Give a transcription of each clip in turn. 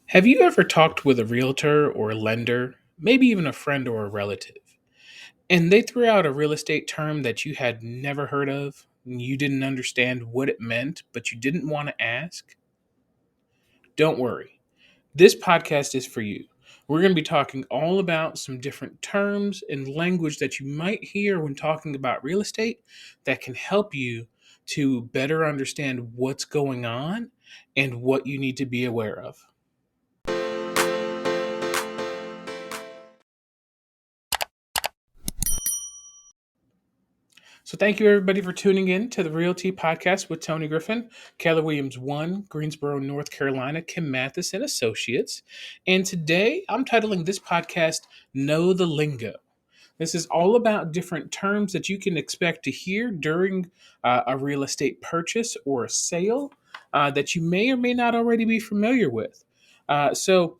Have you ever talked with a realtor or a lender, maybe even a friend or a relative, and they threw out a real estate term that you had never heard of? And you didn't understand what it meant, but you didn't want to ask? Don't worry. This podcast is for you. We're going to be talking all about some different terms and language that you might hear when talking about real estate that can help you to better understand what's going on and what you need to be aware of. So thank you everybody for tuning in to the Realty Podcast with Tony Griffin, Keller Williams 1, Greensboro, North Carolina, Kim Mathis and Associates. And today I'm titling this podcast Know the Lingo. This is all about different terms that you can expect to hear during a real estate purchase or a sale that you may or may not already be familiar with. So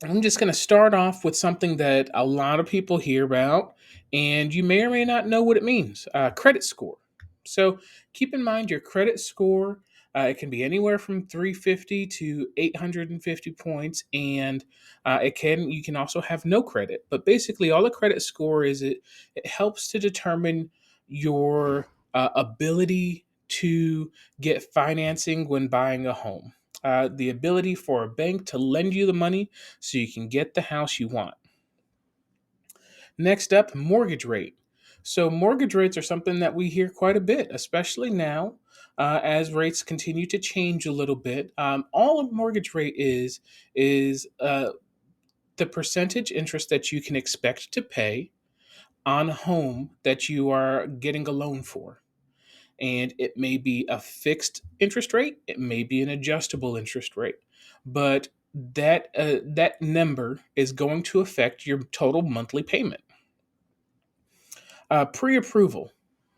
I'm just going to start off with something that a lot of people hear about, and you may or may not know what it means credit score. So keep in mind your credit score. It can be anywhere from 350 to 850 points, and you can also have no credit. But basically, all a credit score is it helps to determine your ability to get financing when buying a home. The ability for a bank to lend you the money so you can get the house you want. Next up, mortgage rate. So, mortgage rates are something that we hear quite a bit, especially now as rates continue to change a little bit. All a mortgage rate is the percentage interest that you can expect to pay on a home that you are getting a loan for. And it may be a fixed interest rate, it may be an adjustable interest rate, but that number is going to affect your total monthly payment. Pre-approval.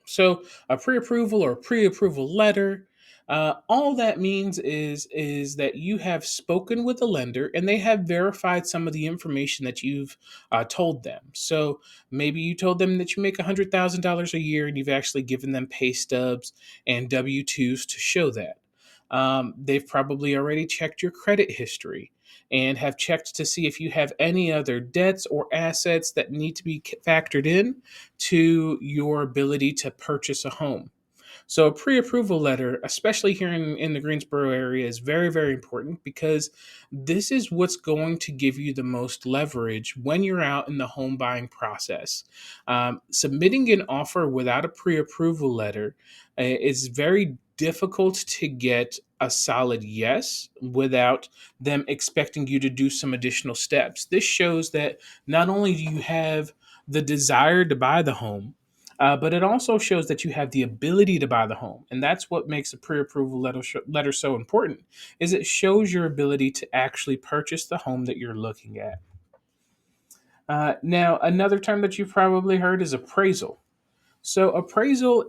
So a pre-approval or pre-approval letter, all that means is that you have spoken with the lender and they have verified some of the information that you've told them. So maybe you told them that you make $100,000 a year and you've actually given them pay stubs and W-2s to show that. They've probably already checked your credit history and have checked to see if you have any other debts or assets that need to be factored in to your ability to purchase a home. So, a pre approval letter, especially here in the Greensboro area, is very, very important because this is what's going to give you the most leverage when you're out in the home buying process. Submitting an offer without a pre approval letter is very difficult to get a solid yes without them expecting you to do some additional steps. This shows that not only do you have the desire to buy the home, but it also shows that you have the ability to buy the home, and that's what makes a pre-approval letter so important. Is it shows your ability to actually purchase the home that you're looking at. Now, another term that you've probably heard is appraisal. So, appraisal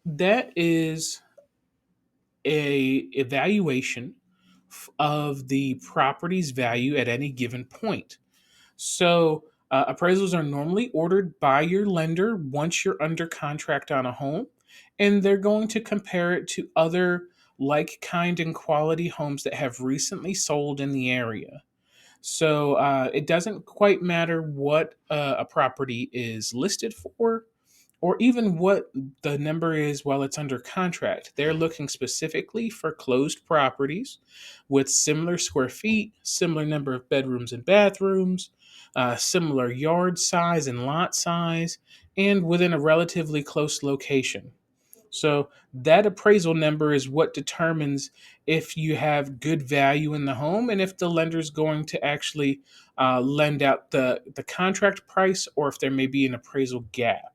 that is a evaluation of the property's value at any given point. So, appraisals are normally ordered by your lender once you're under contract on a home, and they're going to compare it to other like kind and quality homes that have recently sold in the area. So, it doesn't quite matter what a property is listed for or even what the number is while it's under contract. They're looking specifically for closed properties with similar square feet, similar number of bedrooms and bathrooms, similar yard size and lot size, and within a relatively close location. So that appraisal number is what determines if you have good value in the home and if the lender is going to actually lend out the contract price or if there may be an appraisal gap.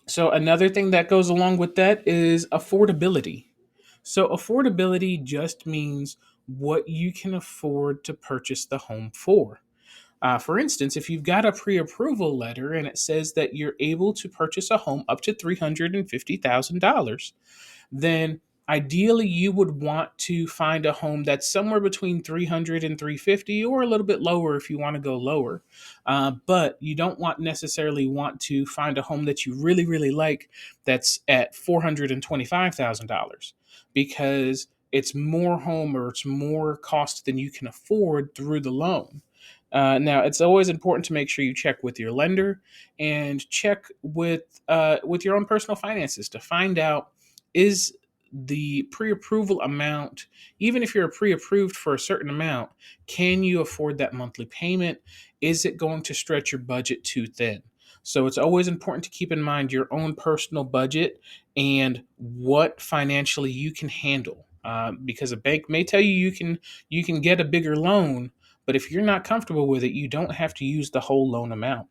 So another thing that goes along with that is affordability. So affordability just means what you can afford to purchase the home for. For instance, if you've got a pre approval letter and it says that you're able to purchase a home up to $350,000, then ideally you would want to find a home that's somewhere between 300 and 350, or a little bit lower if you want to go lower. But you don't necessarily want to find a home that you really, really like that's at $425,000 because it's more home or it's more cost than you can afford through the loan. Now, it's always important to make sure you check with your lender and check with your own personal finances to find out, is the pre-approval amount, even if you're pre-approved for a certain amount, can you afford that monthly payment? Is it going to stretch your budget too thin? So it's always important to keep in mind your own personal budget and what financially you can handle. Because a bank may tell you you can get a bigger loan, but if you're not comfortable with it, you don't have to use the whole loan amount.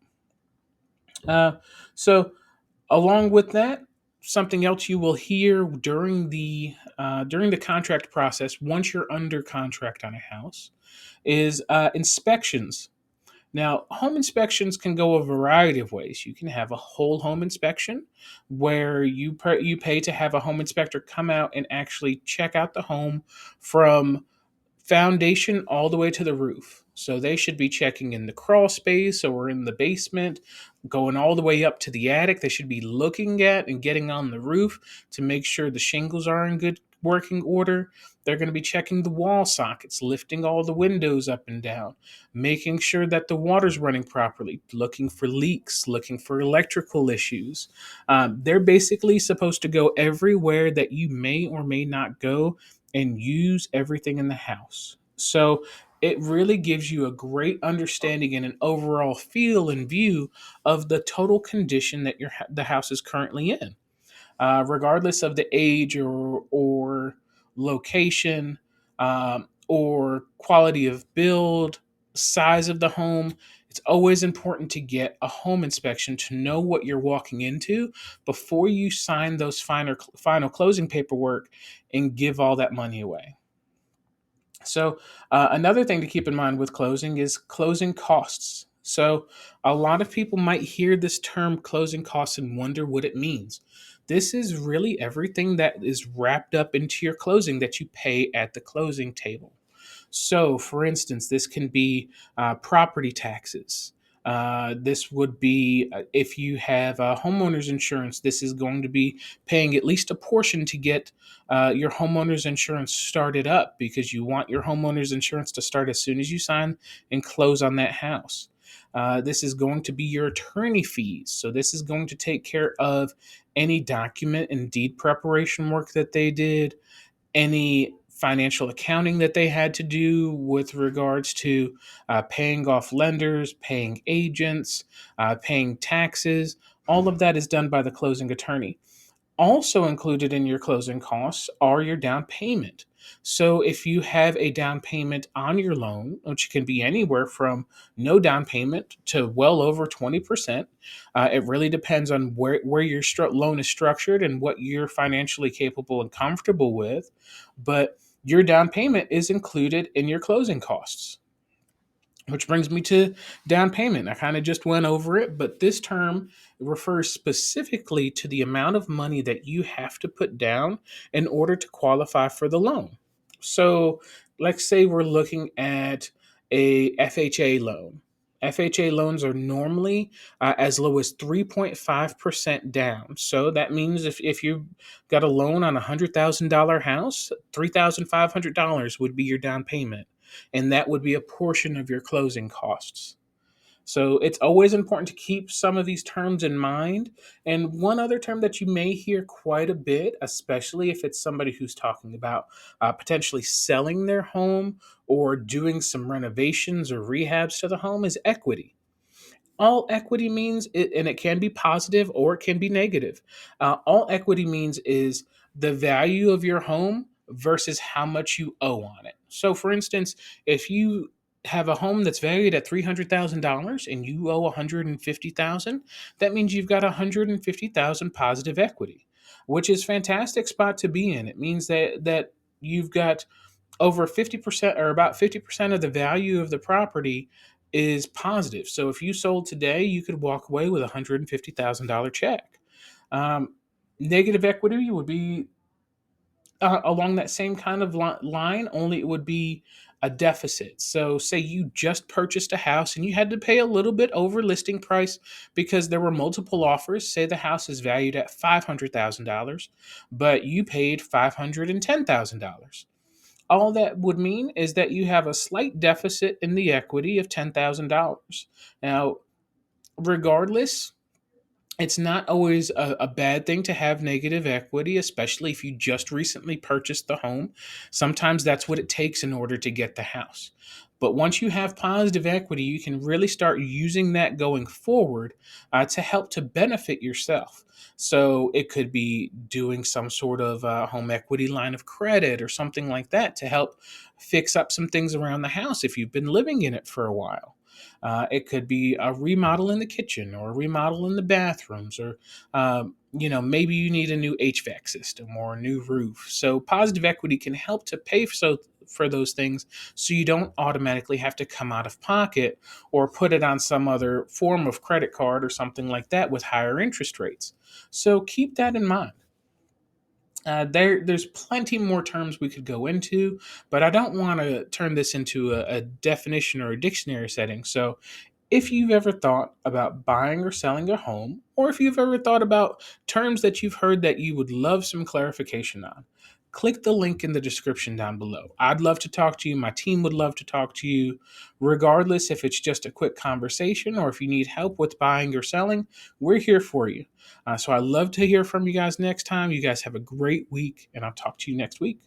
Uh, so along with that, something else you will hear during the contract process, once you're under contract on a house, is inspections. Now, home inspections can go a variety of ways. You can have a whole home inspection where you pay to have a home inspector come out and actually check out the home from foundation all the way to the roof. So they should be checking in the crawl space or in the basement, going all the way up to the attic. They should be looking at and getting on the roof to make sure the shingles are in good working order. They're going to be checking the wall sockets, lifting all the windows up and down, making sure that the water's running properly, looking for leaks, looking for electrical issues. They're basically supposed to go everywhere that you may or may not go and use everything in the house. So it really gives you a great understanding and an overall feel and view of the total condition that the house is currently in, regardless of the age or location, or quality of build, size of the home. It's always important to get a home inspection to know what you're walking into before you sign those final closing paperwork and give all that money away. So, another thing to keep in mind with closing is closing costs. So, a lot of people might hear this term closing costs and wonder what it means. This is really everything that is wrapped up into your closing that you pay at the closing table. So, for instance, this can be property taxes. This would be if you have homeowners insurance, this is going to be paying at least a portion to get your homeowners insurance started up because you want your homeowners insurance to start as soon as you sign and close on that house. This is going to be your attorney fees. So, this is going to take care of any document and deed preparation work that they did, any financial accounting that they had to do with regards to paying off lenders, paying agents, paying taxes. All of that is done by the closing attorney. Also included in your closing costs are your down payment. So if you have a down payment on your loan, which can be anywhere from no down payment to well over 20%, it really depends on where your loan is structured and what you're financially capable and comfortable with. But your down payment is included in your closing costs. Which brings me to down payment. I kind of just went over it, but this term refers specifically to the amount of money that you have to put down in order to qualify for the loan. So, let's say we're looking at a FHA loan. FHA loans are normally as low as 3.5% down. So that means if you got a loan on a $100,000 house, $3,500 would be your down payment, and that would be a portion of your closing costs. So it's always important to keep some of these terms in mind. And one other term that you may hear quite a bit, especially if it's somebody who's talking about potentially selling their home or doing some renovations or rehabs to the home, is equity. All equity means, and it can be positive or it can be negative. All equity means is the value of your home versus how much you owe on it. So, for instance, if you have a home that's valued at $300,000 and you owe $150,000, that means you've got $150,000 positive equity, which is fantastic spot to be in. It means that you've got over 50% or about 50% of the value of the property is positive. So if you sold today, you could walk away with a $150,000 check. Um, Negative equity would be along that same kind of line, only it would be a deficit. So, say you just purchased a house and you had to pay a little bit over listing price because there were multiple offers. Say the house is valued at $500,000, but you paid $510,000. all that would mean is that you have a slight deficit in the equity of $10,000. Now, regardless, it's not always a bad thing to have negative equity, especially if you just recently purchased the home. Sometimes that's what it takes in order to get the house. But once you have positive equity, you can really start using that going forward to help to benefit yourself. So it could be doing some sort of home equity line of credit or something like that to help fix up some things around the house if you've been living in it for a while. It could be a remodel in the kitchen or a remodel in the bathrooms, or maybe you need a new HVAC system or a new roof. So positive equity can help to pay for those things, so you don't automatically have to come out of pocket or put it on some other form of credit card or something like that with higher interest rates. So keep that in mind. There's plenty more terms we could go into, but I don't want to turn this into a definition or a dictionary setting. So if you've ever thought about buying or selling a home, or if you've ever thought about terms that you've heard that you would love some clarification on, click the link in the description down below. I'd love to talk to you. My team would love to talk to you. Regardless if it's just a quick conversation or if you need help with buying or selling, we're here for you. So I'd love to hear from you guys next time. You guys have a great week, and I'll talk to you next week.